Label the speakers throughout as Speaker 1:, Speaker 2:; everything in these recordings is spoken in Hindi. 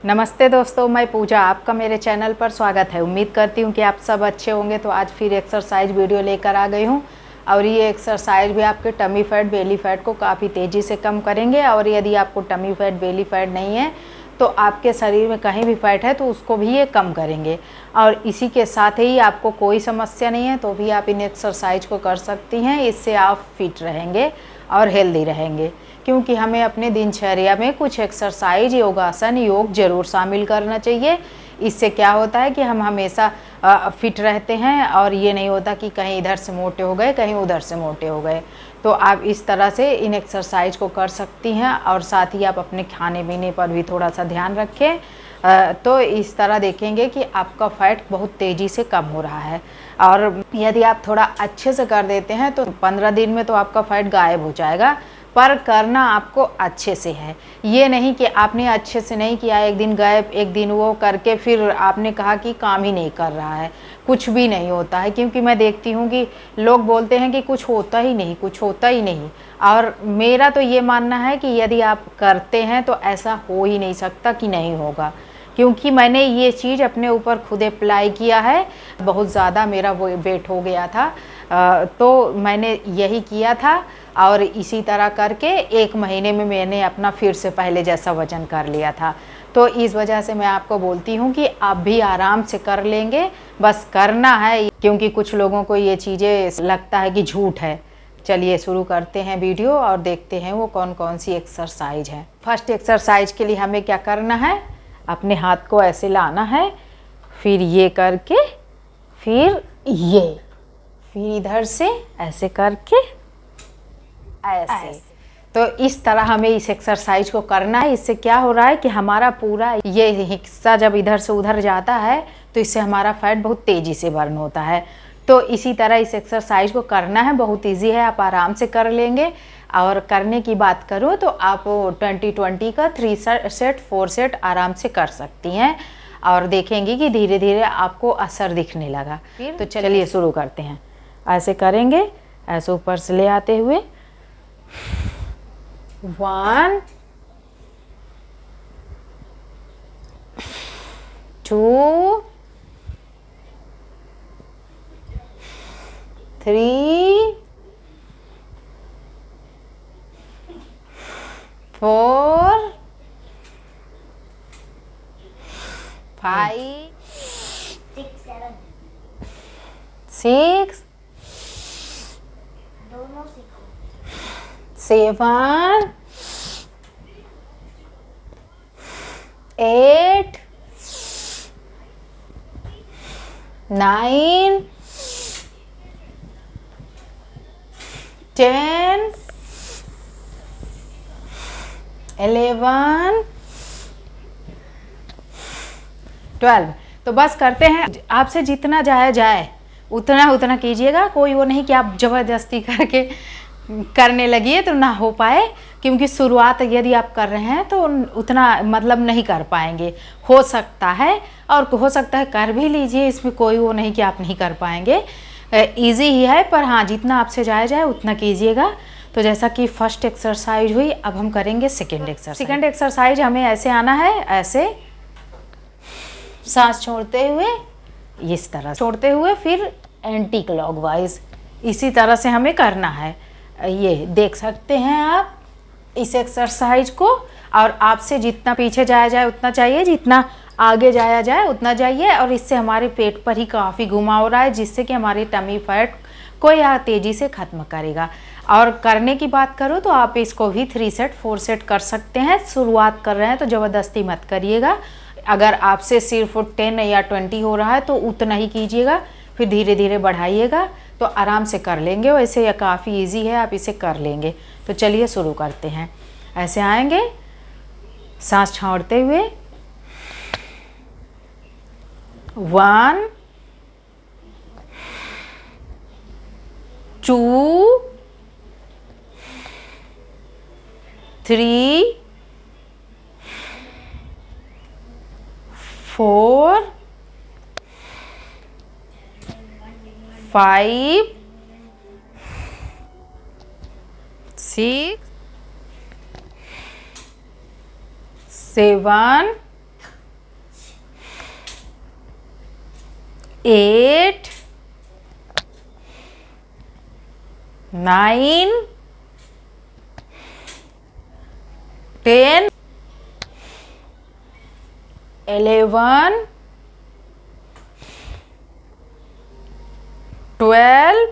Speaker 1: नमस्ते दोस्तों, मैं पूजा, आपका मेरे चैनल पर स्वागत है। उम्मीद करती हूँ कि आप सब अच्छे होंगे। तो आज फिर एक्सरसाइज वीडियो लेकर आ गई हूँ और ये एक्सरसाइज भी आपके टमी फैट, बेली फैट को काफ़ी तेज़ी से कम करेंगे। और यदि आपको टमी फैट, बेली फैट नहीं है तो आपके शरीर में कहीं भी फैट है तो उसको भी ये कम करेंगे। और इसी के साथ ही आपको कोई समस्या नहीं है तो भी आप इन एक्सरसाइज को कर सकती हैं। इससे आप फिट रहेंगे और हेल्दी रहेंगे, क्योंकि हमें अपने दिनचर्या में कुछ एक्सरसाइज, योगासन, योग जरूर शामिल करना चाहिए। इससे क्या होता है कि हम हमेशा फिट रहते हैं और ये नहीं होता कि कहीं इधर से मोटे हो गए, कहीं उधर से मोटे हो गए। तो आप इस तरह से इन एक्सरसाइज को कर सकती हैं और साथ ही आप अपने खाने पीने पर भी थोड़ा सा ध्यान रखें। तो इस तरह देखेंगे कि आपका फैट बहुत तेज़ी से कम हो रहा है। और यदि आप थोड़ा अच्छे से कर देते हैं तो 15 दिन में तो आपका फैट गायब हो जाएगा। पर करना आपको अच्छे से है, ये नहीं कि आपने अच्छे से नहीं किया, एक दिन गायब, एक दिन वो करके फिर आपने कहा कि काम ही नहीं कर रहा है। कुछ भी नहीं होता है, क्योंकि मैं देखती हूँ कि लोग बोलते हैं कि कुछ होता ही नहीं, कुछ होता ही नहीं। और मेरा तो ये मानना है कि यदि आप करते हैं तो ऐसा हो ही नहीं सकता कि नहीं होगा, क्योंकि मैंने ये चीज़ अपने ऊपर खुद अप्लाई किया है। बहुत ज़्यादा मेरा वो वेट हो गया था, तो मैंने यही किया था और इसी तरह करके 1 महीने में मैंने अपना फिर से पहले जैसा वज़न कर लिया था। तो इस वजह से मैं आपको बोलती हूँ कि आप भी आराम से कर लेंगे, बस करना है। क्योंकि कुछ लोगों को ये चीज़ें लगता है कि झूठ है। चलिए शुरू करते हैं वीडियो और देखते हैं वो कौन कौन सी एक्सरसाइज है। फर्स्ट एक्सरसाइज के लिए हमें क्या करना है, अपने हाथ को ऐसे लाना है, फिर ये करके, फिर ये, फिर इधर से ऐसे करके ऐसे। तो इस तरह हमें इस एक्सरसाइज को करना है। इससे क्या हो रहा है कि हमारा पूरा ये हिस्सा जब इधर से उधर जाता है तो इससे हमारा फैट बहुत तेज़ी से बर्न होता है। तो इसी तरह इस एक्सरसाइज को करना है, बहुत इजी है, आप आराम से कर लेंगे। और करने की बात करूँ तो आप 20-20 का 3 सेट 4 सेट आराम से कर सकती हैं और देखेंगी कि धीरे धीरे आपको असर दिखने लगा। तो चलिए शुरू करते हैं। ऐसे करेंगे, ऐसे ऊपर से ले आते हुए 1 2 3 4 5 6 7 8 9 10 11 12। तो बस करते हैं, आपसे जितना जाया जाए उतना उतना कीजिएगा। कोई वो नहीं कि आप ज़बरदस्ती करके करने लगिए तो ना हो पाए, क्योंकि शुरुआत यदि आप कर रहे हैं तो उतना मतलब नहीं कर पाएंगे। हो सकता है और हो सकता है कर भी लीजिए, इसमें कोई वो नहीं कि आप नहीं कर पाएंगे। इजी ही है, पर हाँ जितना आपसे जाया जाए उतना कीजिएगा। तो जैसा कि फर्स्ट एक्सरसाइज हुई, अब हम करेंगे सेकेंड एक्सरसाइज। सेकेंड एक्सरसाइज हमें ऐसे आना है, ऐसे सांस छोड़ते हुए, इस तरह छोड़ते हुए, फिर एंटी क्लॉकवाइज, इसी तरह से हमें करना है। ये देख सकते हैं आप इस एक्सरसाइज को। और आपसे जितना पीछे जाया जाए उतना चाहिए, जितना आगे जाया जाए उतना जाइए। और इससे हमारे पेट पर ही काफ़ी घुमाव हो रहा है, जिससे कि हमारी टमी फैट को यह तेज़ी से ख़त्म करेगा। और करने की बात करूँ तो आप इसको भी 3 सेट 4 सेट कर सकते हैं। शुरुआत कर रहे हैं तो ज़बरदस्ती मत करिएगा। अगर आपसे सिर्फ 10 या 20 हो रहा है तो उतना ही कीजिएगा, फिर धीरे धीरे बढ़ाइएगा, तो आराम से कर लेंगे। वैसे यह काफ़ी इजी है, आप इसे कर लेंगे। तो चलिए शुरू करते हैं। ऐसे आएंगे, सांस छोड़ते हुए, 1 2 3 4 5 6 7 8 9 10 11 12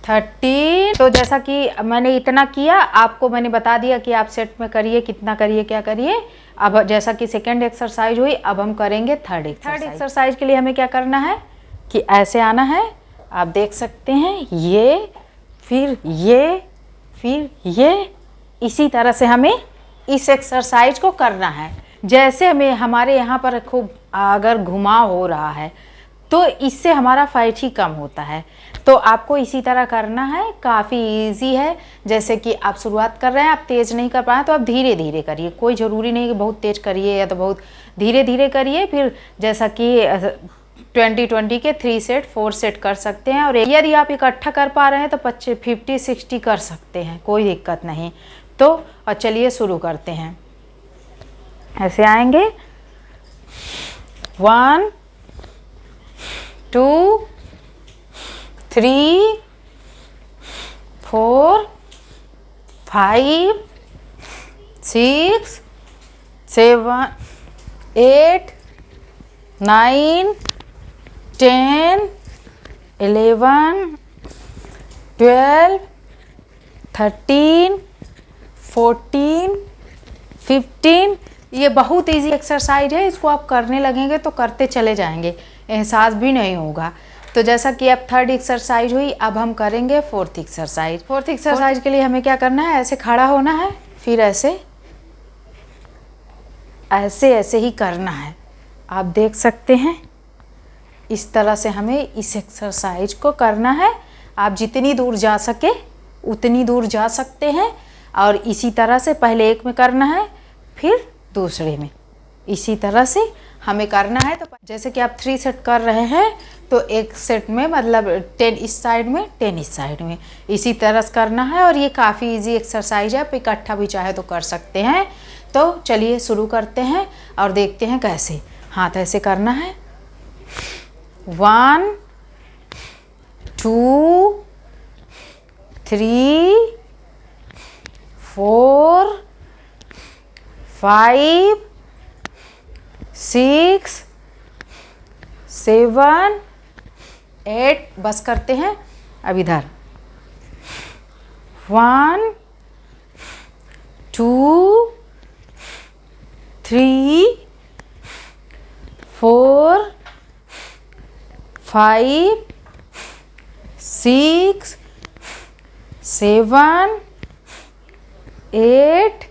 Speaker 1: 13। तो जैसा कि मैंने इतना किया, आपको मैंने बता दिया कि आप सेट में करिए, कितना करिए, क्या करिए। अब जैसा कि सेकेंड एक्सरसाइज हुई, अब हम करेंगे थर्ड एक्सरसाइज के लिए हमें क्या करना है कि ऐसे आना है, आप देख सकते हैं, ये फिर ये फिर ये, इसी तरह से हमें इस एक्सरसाइज को करना है। जैसे हमें हमारे यहाँ पर खूब अगर घुमाव हो रहा है तो इससे हमारा फैट ही कम होता है। तो आपको इसी तरह करना है, काफ़ी इजी है। जैसे कि आप शुरुआत कर रहे हैं, आप तेज़ नहीं कर पाए तो आप धीरे धीरे करिए, कोई ज़रूरी नहीं कि बहुत तेज़ करिए या तो बहुत धीरे धीरे करिए। फिर जैसा कि 20-20 के 3 सेट 4 सेट कर सकते हैं। और यदि आप इकट्ठा कर पा रहे हैं तो 50-60 कर सकते हैं, कोई दिक्कत नहीं। तो और चलिए शुरू करते हैं। ऐसे आएंगे 1 2 3 4 5 6 7 8 9 10 11 12 13 14 15। ये बहुत इजी एक्सरसाइज है, इसको आप करने लगेंगे तो करते चले जाएंगे, एहसास भी नहीं होगा। तो जैसा कि अब थर्ड एक्सरसाइज हुई, अब हम करेंगे फोर्थ एक्सरसाइज। फोर्थ एक्सरसाइज के लिए हमें क्या करना है, ऐसे खड़ा होना है, फिर ऐसे ऐसे ऐसे ही करना है। आप देख सकते हैं, इस तरह से हमें इस एक्सरसाइज को करना है। आप जितनी दूर जा सके उतनी दूर जा सकते हैं। और इसी तरह से पहले एक में करना है, फिर दूसरे में, इसी तरह से हमें करना है। तो जैसे कि आप 3 सेट कर रहे हैं तो एक सेट में मतलब 10 इस साइड में 10 इस साइड में, इसी तरह से करना है। और ये काफ़ी इजी एक्सरसाइज है, आप इकट्ठा भी चाहे तो कर सकते हैं। तो चलिए शुरू करते हैं और देखते हैं कैसे। हाथ ऐसे करना है, 1 2 3 4 5 6 7 8। बस करते हैं। अब इधर 1 2 3 4 5 6 7 8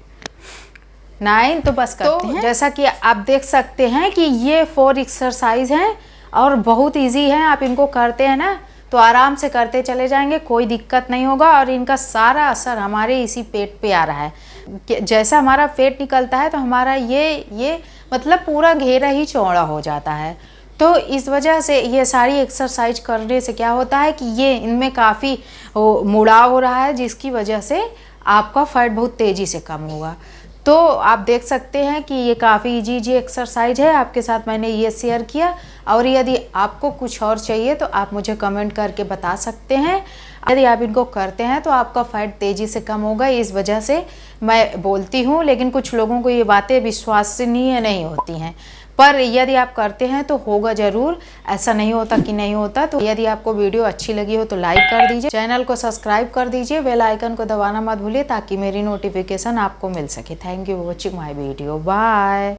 Speaker 1: 9। तो बस करते हैं। जैसा कि आप देख सकते हैं कि ये 4 एक्सरसाइज हैं और बहुत इजी हैं। आप इनको करते हैं ना तो आराम से करते चले जाएंगे, कोई दिक्कत नहीं होगा। और इनका सारा असर हमारे इसी पेट पे आ रहा है। जैसा हमारा पेट निकलता है तो हमारा ये मतलब पूरा घेरा ही चौड़ा हो जाता है। तो इस वजह से ये सारी एक्सरसाइज करने से क्या होता है कि ये इनमें काफ़ी मुड़ाव हो रहा है, जिसकी वजह से आपका फैट बहुत तेज़ी से कम होगा। तो आप देख सकते हैं कि ये काफ़ी इजी एक्सरसाइज है, आपके साथ मैंने ये शेयर किया। और यदि आपको कुछ और चाहिए तो आप मुझे कमेंट करके बता सकते हैं। यदि आप इनको करते हैं तो आपका फैट तेज़ी से कम होगा, इस वजह से मैं बोलती हूँ। लेकिन कुछ लोगों को ये बातें विश्वसनीय नहीं होती हैं, पर यदि आप करते हैं तो होगा ज़रूर, ऐसा नहीं होता कि नहीं होता। तो यदि आपको वीडियो अच्छी लगी हो तो लाइक कर दीजिए, चैनल को सब्सक्राइब कर दीजिए, बेल आइकन को दबाना मत भूलिए ताकि मेरी नोटिफिकेशन आपको मिल सके। Thank you for watching my video, bye.